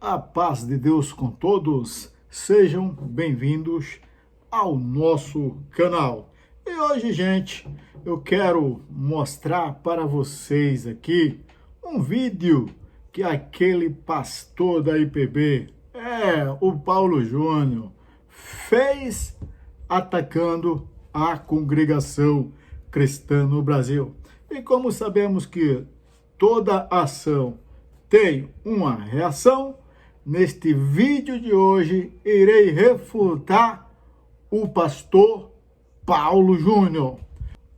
A paz de Deus com todos, sejam bem-vindos ao nosso canal. E hoje, gente, eu quero mostrar para vocês aqui um vídeo que aquele pastor da IPB, o Paulo Júnior, fez atacando a congregação cristã no Brasil. E como sabemos que toda ação tem uma reação, neste vídeo de hoje irei refutar o pastor Paulo Júnior.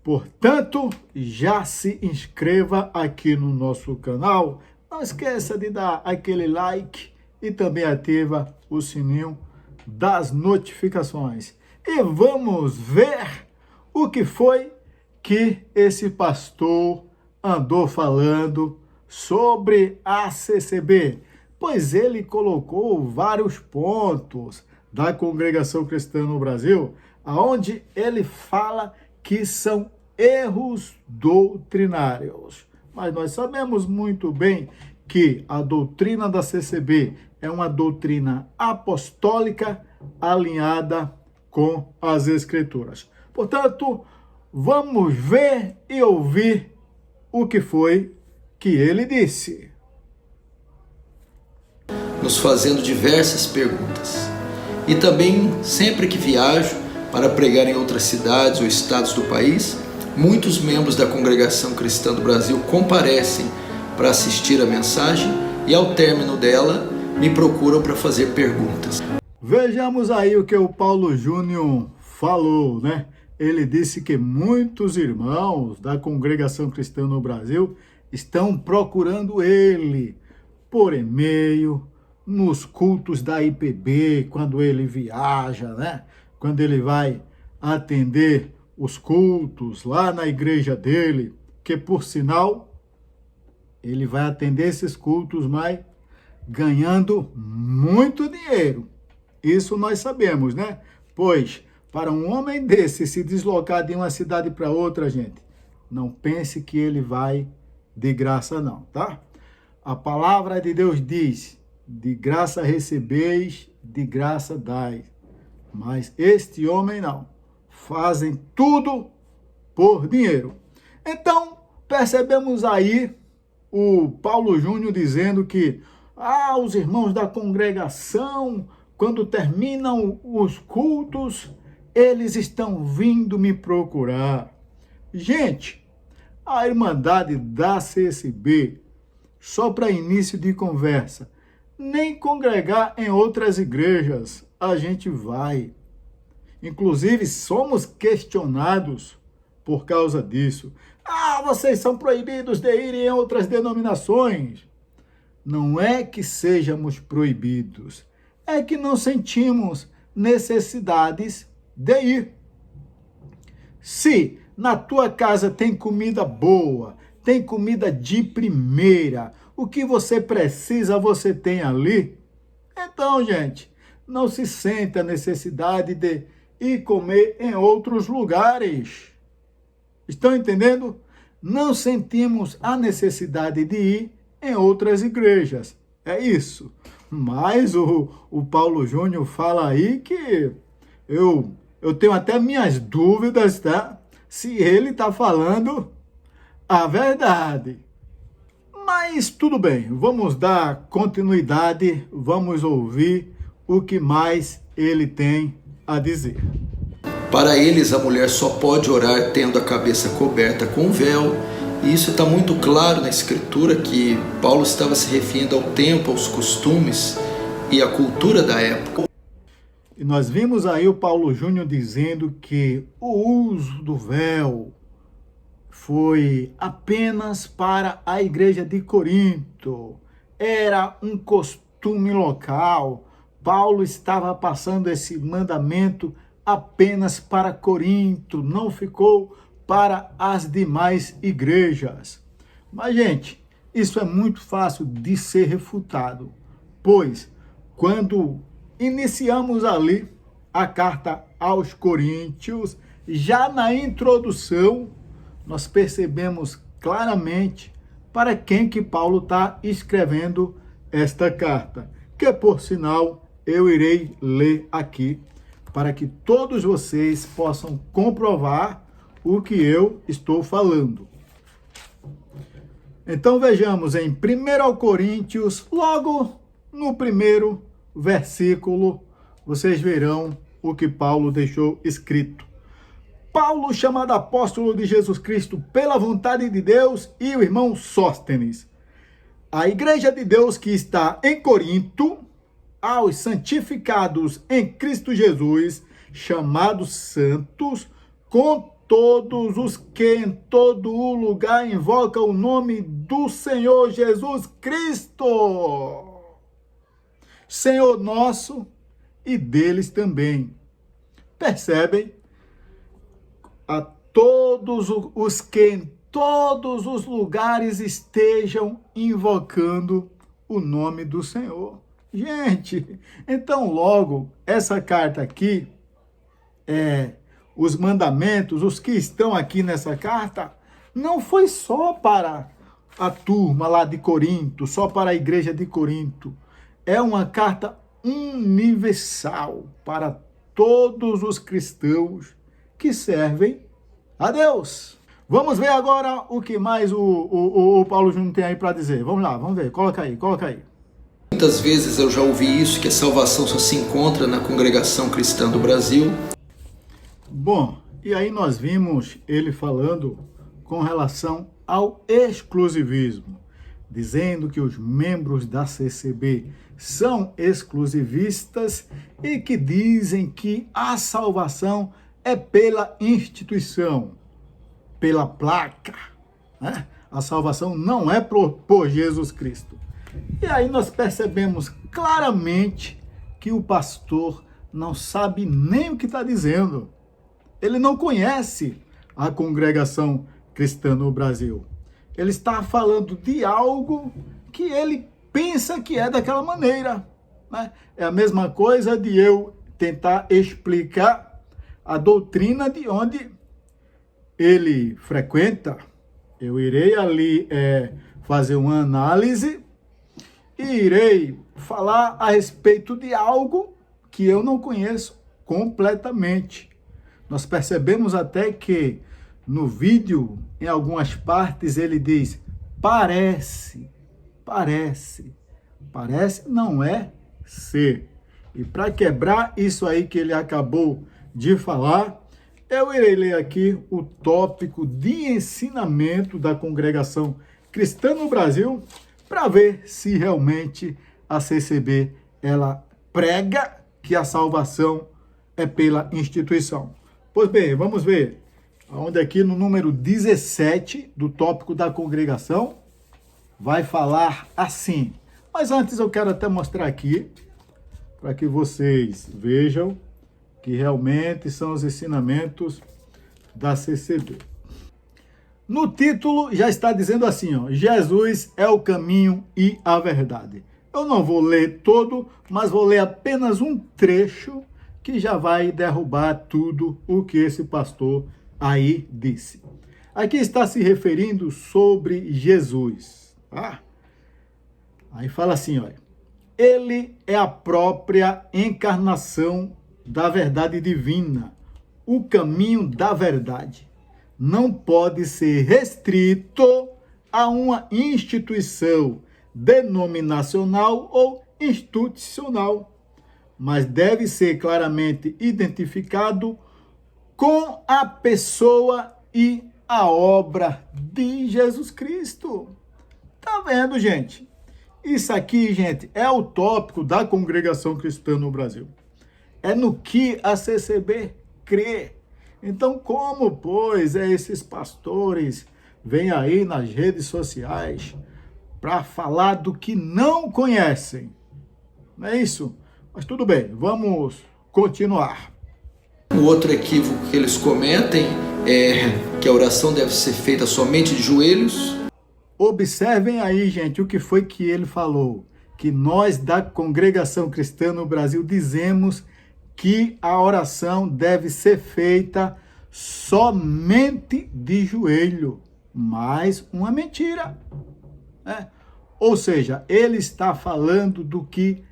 Portanto, já se inscreva aqui no nosso canal. Não esqueça de dar aquele like e também ativa o sininho das notificações. E vamos ver o que foi que esse pastor andou falando sobre a CCB, pois ele colocou vários pontos da congregação cristã no Brasil, aonde ele fala que são erros doutrinários. Mas nós sabemos muito bem que a doutrina da CCB é uma doutrina apostólica alinhada com as Escrituras. Portanto, vamos ver e ouvir o que foi que ele disse. Nos fazendo diversas perguntas. E também, sempre que viajo para pregar em outras cidades ou estados do país, muitos membros da congregação cristã do Brasil comparecem para assistir a mensagem e, ao término dela, me procuram para fazer perguntas. Vejamos aí o que o Paulo Júnior falou, né? Ele disse que muitos irmãos da congregação cristã no Brasil estão procurando ele por e-mail, nos cultos da IPB, quando ele viaja, né? Quando ele vai atender os cultos lá na igreja dele, que por sinal, ele vai atender esses cultos, mas ganhando muito dinheiro. Isso nós sabemos, né? Pois, para um homem desse se deslocar de uma cidade para outra, gente, não pense que ele vai de graça não, tá? A palavra de Deus diz: de graça recebeis, de graça dai. Mas este homem não. Fazem tudo por dinheiro. Então, percebemos aí o Paulo Júnior dizendo que os irmãos da congregação, quando terminam os cultos, eles estão vindo me procurar. Gente, a Irmandade da CSB, só para início de conversa, nem congregar em outras igrejas a gente vai. Inclusive, somos questionados por causa disso. Vocês são proibidos de ir em outras denominações. Não é que sejamos proibidos, é que não sentimos necessidades de ir. Se na tua casa tem comida boa, tem comida de primeira, o que você precisa você tem ali, então, gente, não se sente a necessidade de ir comer em outros lugares. Estão entendendo? Não sentimos a necessidade de ir em outras igrejas. É isso. Mas o Paulo Júnior fala aí que eu tenho até minhas dúvidas, tá? Se ele está falando a verdade. Mas tudo bem, vamos dar continuidade, vamos ouvir o que mais ele tem a dizer. Para eles, a mulher só pode orar tendo a cabeça coberta com véu, e isso está muito claro na Escritura, que Paulo estava se referindo ao tempo, aos costumes e à cultura da época. E nós vimos aí o Paulo Júnior dizendo que o uso do véu foi apenas para a igreja de Corinto. Era um costume local. Paulo estava passando esse mandamento apenas para Corinto, não ficou para as demais igrejas. Mas, gente, isso é muito fácil de ser refutado, pois quando iniciamos ali a carta aos Coríntios, já na introdução, nós percebemos claramente para quem que Paulo está escrevendo esta carta. que por sinal eu irei ler aqui, para que todos vocês possam comprovar o que eu estou falando. Então vejamos em 1 Coríntios, logo no primeiro versículo, vocês verão o que Paulo deixou escrito. Paulo, chamado apóstolo de Jesus Cristo pela vontade de Deus, e o irmão Sóstenes, a igreja de Deus que está em Corinto, aos santificados em Cristo Jesus, chamados santos, com todos os que em todo o lugar invocam o nome do Senhor Jesus Cristo, Senhor nosso e deles também. Percebem? A todos os que em todos os lugares estejam invocando o nome do Senhor. Gente, então logo, essa carta aqui, os mandamentos, os que estão aqui nessa carta, não foi só para a turma lá de Corinto, só para a igreja de Corinto. É uma carta universal para todos os cristãos que servem a Deus. Vamos ver agora o que mais o Paulo Júnior tem aí para dizer. Vamos lá, vamos ver. Coloca aí. Muitas vezes eu já ouvi isso, que a salvação só se encontra na congregação cristã do Brasil. Bom, e aí nós vimos ele falando com relação ao exclusivismo, dizendo que os membros da CCB são exclusivistas e que dizem que a salvação é pela instituição, pela placa, né? A salvação não é por Jesus Cristo. E aí nós percebemos claramente que o pastor não sabe nem o que está dizendo. Ele não conhece a congregação cristã no Brasil. Ele está falando de algo que ele pensa que é daquela maneira, né? É a mesma coisa de eu tentar explicar a doutrina de onde ele frequenta. Eu irei ali fazer uma análise e irei falar a respeito de algo que eu não conheço completamente. Nós percebemos até que no vídeo, em algumas partes, ele diz, parece não é ser. E para quebrar isso aí que ele acabou de falar, eu irei ler aqui o tópico de ensinamento da congregação cristã no Brasil, para ver se realmente a CCB ela prega que a salvação é pela instituição. Pois bem, vamos ver onde aqui no número 17 do tópico da congregação vai falar assim. Mas antes eu quero até mostrar aqui, para que vocês vejam que realmente são os ensinamentos da CCB. No título já está dizendo assim, ó, Jesus é o caminho e a verdade. Eu não vou ler todo, mas vou ler apenas um trecho que já vai derrubar tudo o que esse pastor aí disse. Aqui está se referindo sobre Jesus, tá? Aí fala assim, olha, ele é a própria encarnação da verdade divina, o caminho da verdade. Não pode ser restrito a uma instituição denominacional ou institucional, mas deve ser claramente identificado com a pessoa e a obra de Jesus Cristo. Tá vendo, gente? Isso aqui, gente, é o tópico da congregação cristã no Brasil. É no que a CCB crê. Então, como, pois, esses pastores vêm aí nas redes sociais para falar do que não conhecem? Não é isso? Mas tudo bem, vamos continuar. O outro equívoco que eles cometem é que a oração deve ser feita somente de joelhos. Observem aí, gente, o que foi que ele falou. Que nós da congregação cristã no Brasil dizemos que a oração deve ser feita somente de joelho. Mais uma mentira, né? Ou seja, ele está falando do que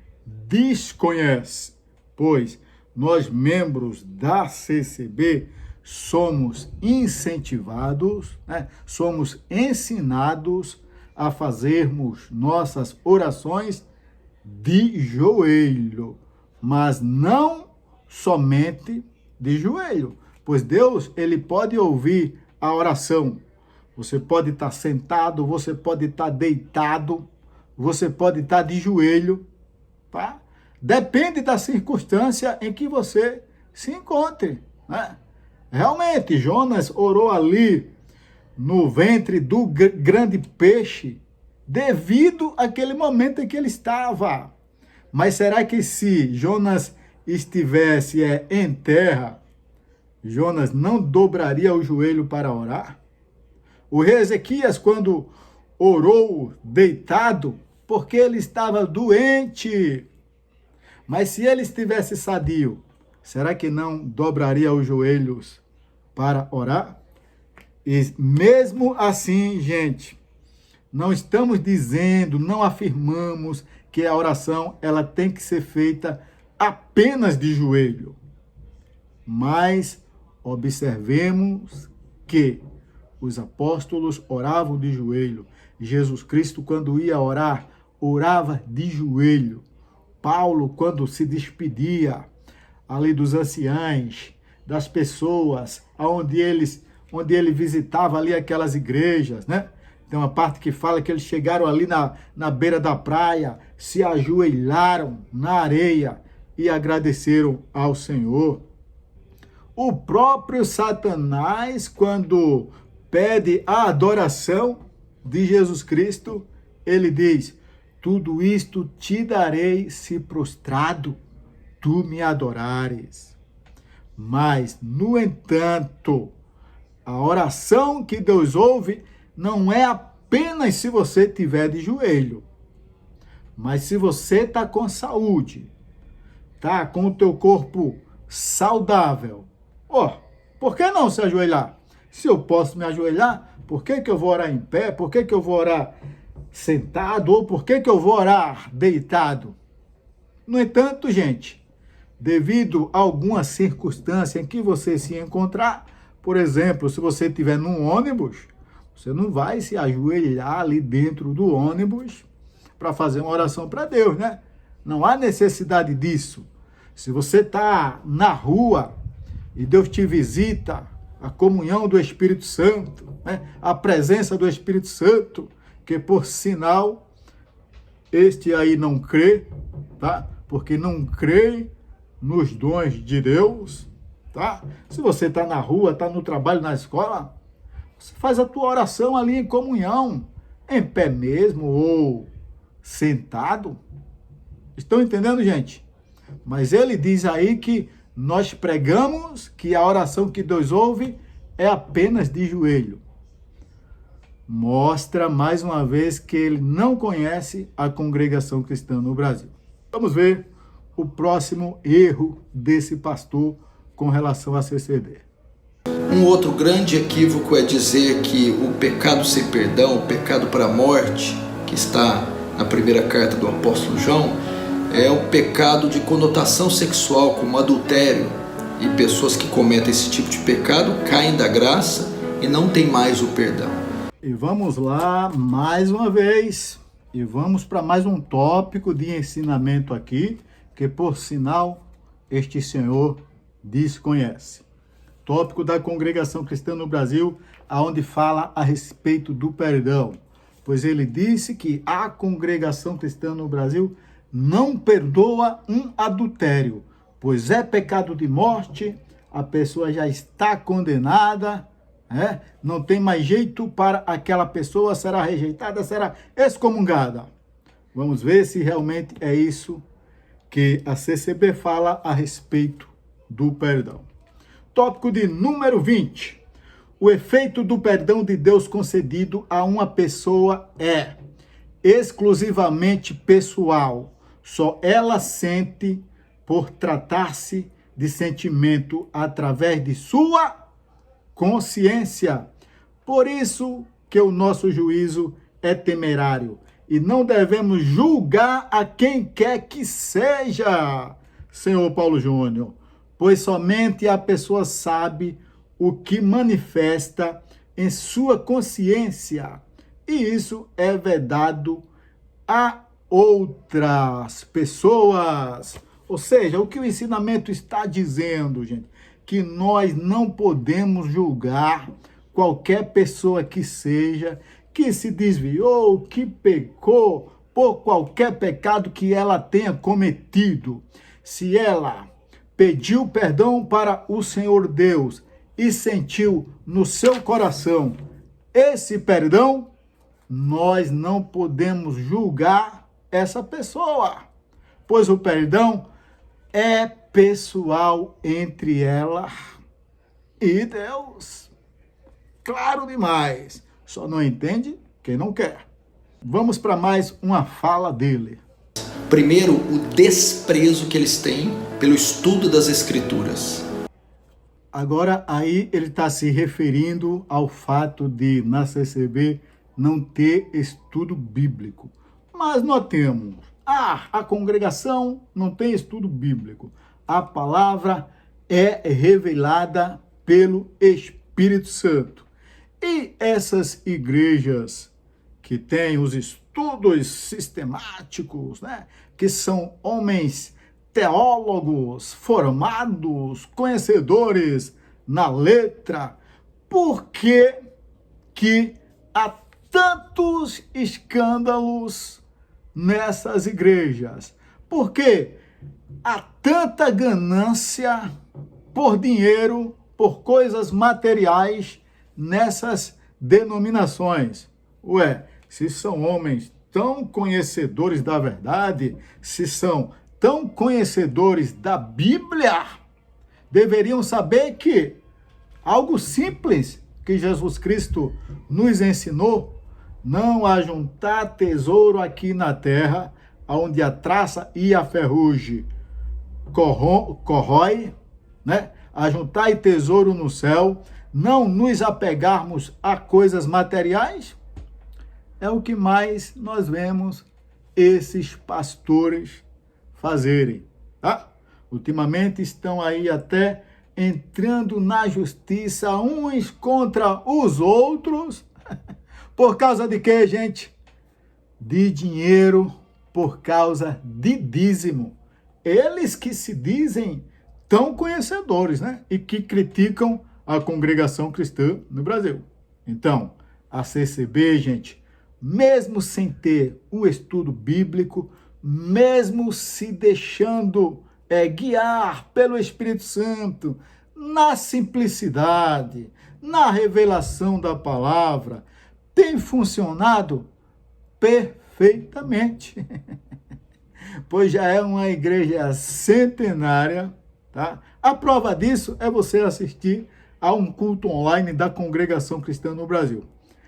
desconhece, pois nós, membros da CCB, somos incentivados, somos ensinados a fazermos nossas orações de joelho, mas não somente de joelho, pois Deus, ele pode ouvir a oração. Você pode estar sentado, você pode estar deitado, você pode estar de joelho, tá? Depende da circunstância em que você se encontre, né? Realmente, Jonas orou ali no ventre do grande peixe devido àquele momento em que ele estava. Mas será que se Jonas estivesse em terra, Jonas não dobraria o joelho para orar? O rei Ezequias, quando orou deitado, porque ele estava doente. Mas se ele estivesse sadio, será que não dobraria os joelhos para orar? E mesmo assim, gente, não estamos dizendo, não afirmamos que a oração ela tem que ser feita apenas de joelho. Mas observemos que os apóstolos oravam de joelho. Jesus Cristo, quando ia orar, orava de joelho. Paulo, quando se despedia ali dos anciãos, das pessoas, onde ele visitava ali aquelas igrejas, né? Tem uma parte que fala que eles chegaram ali na beira da praia, se ajoelharam na areia e agradeceram ao Senhor. O próprio Satanás, quando pede a adoração de Jesus Cristo, ele diz: tudo isto te darei se prostrado tu me adorares. Mas, no entanto, a oração que Deus ouve não é apenas se você estiver de joelho, mas se você está com saúde, tá com o teu corpo saudável. Por que não se ajoelhar? Se eu posso me ajoelhar, por que eu vou orar em pé? Por que eu vou orar sentado? Ou por que eu vou orar deitado? No entanto, gente, devido a alguma circunstância em que você se encontrar, por exemplo, se você estiver num ônibus, você não vai se ajoelhar ali dentro do ônibus para fazer uma oração para Deus, né? Não há necessidade disso. Se você está na rua e Deus te visita, a comunhão do Espírito Santo, né? A presença do Espírito Santo, que por sinal, este aí não crê, tá? Porque não crê nos dons de Deus, tá? Se você está na rua, está no trabalho, na escola, você faz a tua oração ali em comunhão, em pé mesmo ou sentado. Estão entendendo, gente? Mas ele diz aí que nós pregamos que a oração que Deus ouve é apenas de joelho. Mostra mais uma vez que ele não conhece a congregação cristã no Brasil. Vamos ver o próximo erro desse pastor com relação à CCB. Um outro grande equívoco é dizer que o pecado sem perdão, o pecado para a morte, que está na primeira carta do apóstolo João, é um pecado de conotação sexual, como adultério. E pessoas que cometem esse tipo de pecado caem da graça e não têm mais o perdão. E vamos lá, mais uma vez, e vamos para mais um tópico de ensinamento aqui, que por sinal, este senhor desconhece. Tópico da congregação cristã no Brasil, aonde fala a respeito do perdão. Pois ele disse que a congregação cristã no Brasil não perdoa um adultério, pois é pecado de morte, a pessoa já está condenada, não tem mais jeito para aquela pessoa, será rejeitada, será excomungada. Vamos ver se realmente é isso que a CCB fala a respeito do perdão. Tópico de número 20. O efeito do perdão de Deus concedido a uma pessoa é exclusivamente pessoal. Só ela sente por tratar-se de sentimento através de sua consciência. Por isso que o nosso juízo é temerário e não devemos julgar a quem quer que seja, senhor Paulo Júnior, pois somente a pessoa sabe o que manifesta em sua consciência, e isso é vedado a outras pessoas. Ou seja, o que o ensinamento está dizendo, gente, que nós não podemos julgar qualquer pessoa que seja, que se desviou, que pecou por qualquer pecado que ela tenha cometido. Se ela pediu perdão para o Senhor Deus e sentiu no seu coração esse perdão, nós não podemos julgar essa pessoa, pois o perdão é pessoal entre ela e Deus. Claro demais. Só não entende quem não quer. Vamos para mais uma fala dele. Primeiro, o desprezo que eles têm pelo estudo das Escrituras. Agora, aí ele está se referindo ao fato de, na CCB, não ter estudo bíblico. Mas nós temos, a congregação não tem estudo bíblico. A palavra é revelada pelo Espírito Santo. E essas igrejas que têm os estudos sistemáticos, né, que são homens teólogos, formados, conhecedores na letra, por que há tantos escândalos nessas igrejas? Por que há tanta ganância por dinheiro, por coisas materiais nessas denominações? Ué, se são homens tão conhecedores da verdade, se são tão conhecedores da Bíblia, deveriam saber que algo simples que Jesus Cristo nos ensinou, não ajuntar tesouro aqui na terra, onde a traça e a ferrugem corrói, né? Ajuntar tesouro no céu, não nos apegarmos a coisas materiais, é o que mais nós vemos esses pastores fazerem, tá? Ultimamente estão aí até entrando na justiça uns contra os outros, por causa de quê, gente? De dinheiro, por causa de dízimo. Eles que se dizem tão conhecedores, né? E que criticam a congregação cristã no Brasil. Então, a CCB, gente, mesmo sem ter o estudo bíblico, mesmo se deixando guiar pelo Espírito Santo, na simplicidade, na revelação da palavra, tem funcionado perfeitamente. Pois já é uma igreja centenária, tá? A prova disso é você assistir a um culto online da Congregação Cristã no Brasil.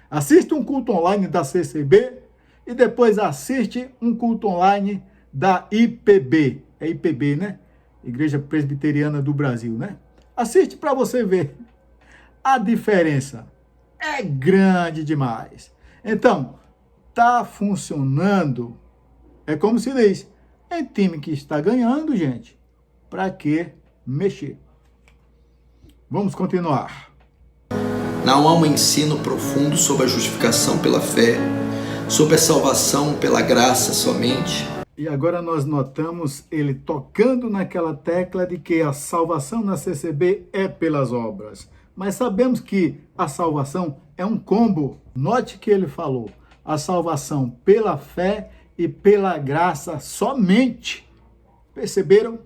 Assiste um culto online da CCB e depois assiste um culto online da IPB. É IPB, né? Igreja Presbiteriana do Brasil, né? Assiste para você ver. A diferença é grande demais. Então, tá funcionando. É como se diz, é time que está ganhando, gente. Para que mexer? Vamos continuar. Não há um ensino profundo sobre a justificação pela fé, sobre a salvação pela graça somente. E agora nós notamos ele tocando naquela tecla de que a salvação na CCB é pelas obras. Mas sabemos que a salvação é um combo. Note que ele falou, a salvação pela fé e pela graça somente. Perceberam?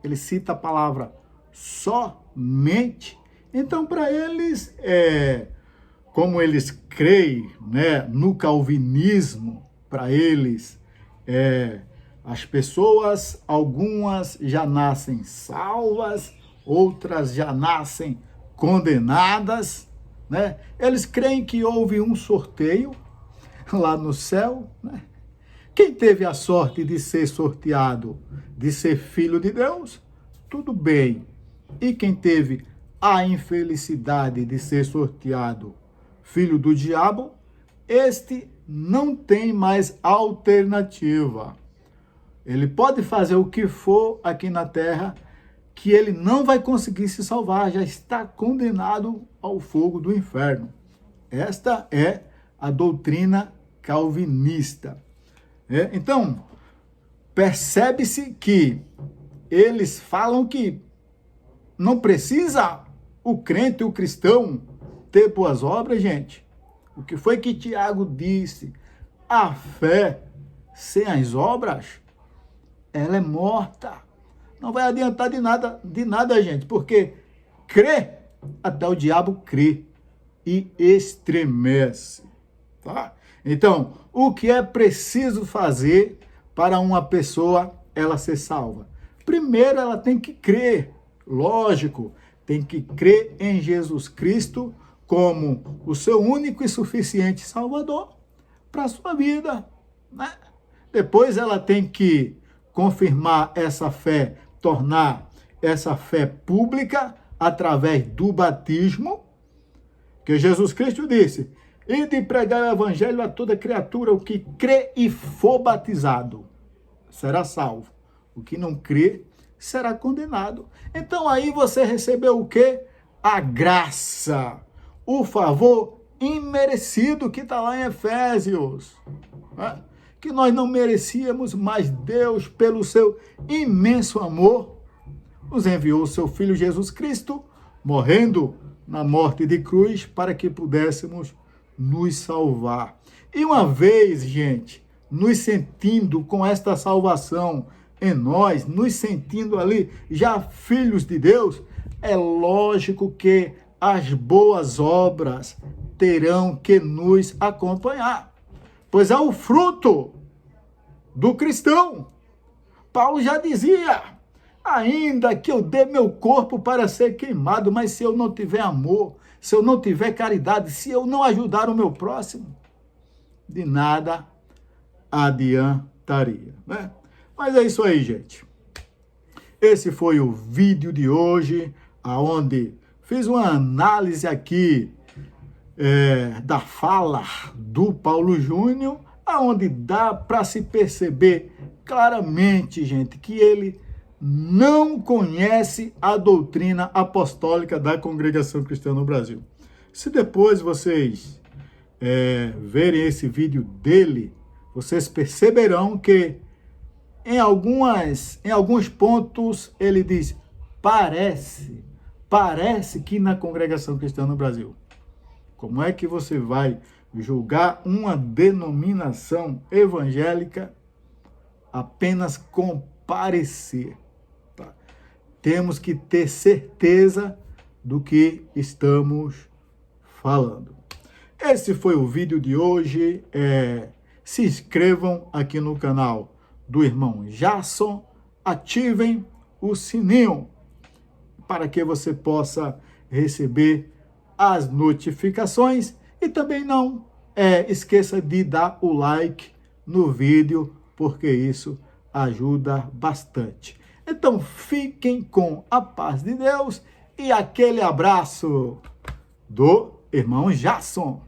Ele cita a palavra somente. Então, para eles, como eles creem, né, no calvinismo, para eles, as pessoas, algumas já nascem salvas, outras já nascem condenadas, né? Eles creem que houve um sorteio lá no céu, né? Quem teve a sorte de ser sorteado, de ser filho de Deus, tudo bem. E quem teve a infelicidade de ser sorteado filho do diabo, este não tem mais alternativa. Ele pode fazer o que for aqui na terra, que ele não vai conseguir se salvar, já está condenado ao fogo do inferno. Esta é a doutrina calvinista. Então, percebe-se que eles falam que não precisa o crente, o cristão, ter boas obras, gente. O que foi que Tiago disse? A fé sem as obras, ela é morta. Não vai adiantar de nada, gente, porque crê, até o diabo crê e estremece, tá? Então, o que é preciso fazer para uma pessoa ela ser salva? Primeiro, ela tem que crer, lógico, tem que crer em Jesus Cristo como o seu único e suficiente Salvador para a sua vida, né? Depois ela tem que confirmar essa fé, tornar essa fé pública através do batismo, que Jesus Cristo disse: ide pregar o evangelho a toda criatura, o que crê e for batizado será salvo, o que não crê será condenado. Então aí você recebeu o quê? A graça, o favor imerecido que está lá em Efésios, né? Que nós não merecíamos, mas Deus, pelo seu imenso amor, nos enviou o seu Filho Jesus Cristo, morrendo na morte de cruz, para que pudéssemos nos salvar. E uma vez, gente, nos sentindo com esta salvação em nós, nos sentindo ali já filhos de Deus, é lógico que as boas obras terão que nos acompanhar, pois é o fruto do cristão. Paulo já dizia: ainda que eu dê meu corpo para ser queimado, mas se eu não tiver amor, se eu não tiver caridade, se eu não ajudar o meu próximo, de nada adiantaria, né? Mas é isso aí, gente. Esse foi o vídeo de hoje, aonde fiz uma análise aqui da fala do Paulo Júnior, aonde dá para se perceber claramente, gente, que ele não conhece a doutrina apostólica da Congregação Cristã no Brasil. Se depois vocês verem esse vídeo dele, vocês perceberão que em alguns pontos ele diz: parece que na Congregação Cristã no Brasil. Como é que você vai julgar uma denominação evangélica apenas com parecer? Tá? Temos que ter certeza do que estamos falando. Esse foi o vídeo de hoje. Se inscrevam aqui no canal do irmão Jason, ativem o sininho para que você possa receber as notificações e também não esqueça de dar o like no vídeo, porque isso ajuda bastante. Então fiquem com a paz de Deus e aquele abraço do irmão Jason.